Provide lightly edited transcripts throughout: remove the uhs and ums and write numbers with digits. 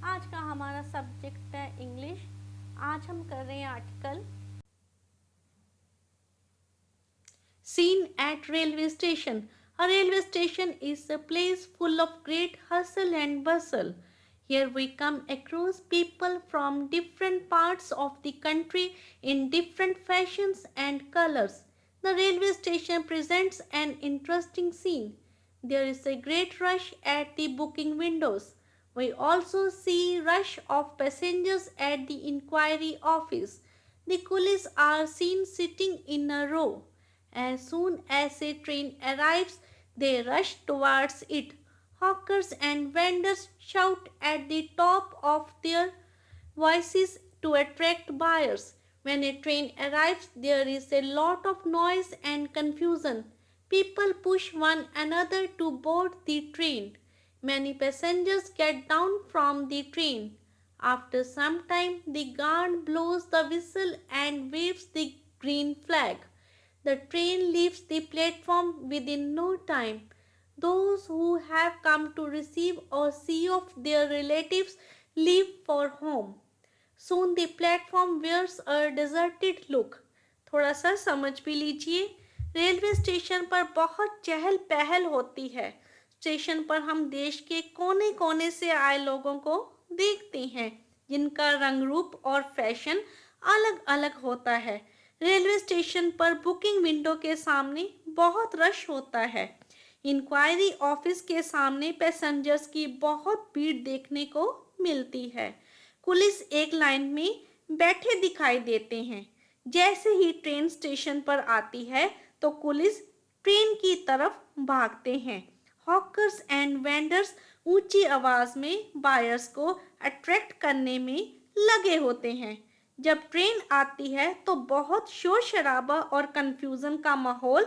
आज का हमारा सब्जेक्ट है इंग्लिश। आज हम कर रहे हैं article Scene at railway station. A railway station is a place full of great hustle and bustle. Here we come across people from different parts of the country in different fashions and colors. The railway station presents an interesting scene. There is a great rush at the booking windows. We also see rush of passengers at the inquiry office. The coolies are seen sitting in a row. As soon as a train arrives, they rush towards it. Hawkers and vendors shout at the top of their voices to attract buyers. When a train arrives, there is a lot of noise and confusion. People push one another to board the train. Many passengers get down from the train. After some time, the guard blows the whistle and waves the green flag. The train leaves the platform within no time. Those who have come to receive or see of their relatives leave for home. Soon the platform wears a deserted look. थोड़ा सा समझ भी लीजिए। Railway station पर बहुत चहल पहल होती है। स्टेशन पर हम देश के कोने कोने से आए लोगों को देखते हैं, जिनका रंग रूप और फैशन अलग अलग होता है। रेलवे स्टेशन पर बुकिंग विंडो के सामने बहुत रश होता है। इंक्वायरी ऑफिस के सामने पैसेंजर्स की बहुत भीड़ देखने को मिलती है। पुलिस एक लाइन में बैठे दिखाई देते हैं। जैसे ही ट्रेन स्टेशन पर आती है तो पुलिस ट्रेन की तरफ भागते हैं। हॉकर्स एंड वेंडर्स ऊंची आवाज में बायर्स को अट्रैक्ट करने में लगे होते हैं। जब ट्रेन आती है तो बहुत शोर शराबा और कंफ्यूजन का माहौल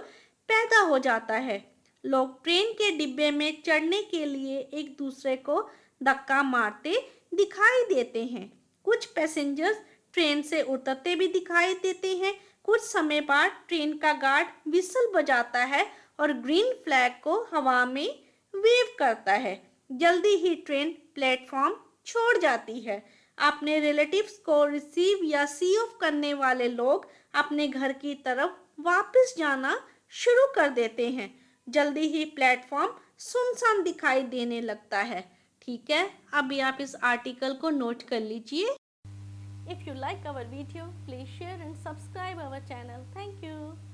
पैदा हो जाता है। लोग ट्रेन के डिब्बे में चढ़ने के लिए एक दूसरे को धक्का मारते दिखाई देते हैं। कुछ पैसेंजर्स ट्रेन से उतरते भी दिखाई देते हैं। कुछ समय बाद ट्रेन का गार्ड विसल बजाता है और ग्रीन फ्लैग को हवा में वेव करता है। जल्दी ही ट्रेन प्लेटफॉर्म छोड़ जाती है। अपने रिलेटिव्स को रिसीव या सी ऑफ करने वाले लोग अपने घर की तरफ वापस जाना शुरू कर देते हैं। जल्दी ही प्लेटफॉर्म सुनसान दिखाई देने लगता है। ठीक है, अभी आप इस आर्टिकल को नोट कर लीजिए। If you like our video, please share and subscribe our channel. Thank you.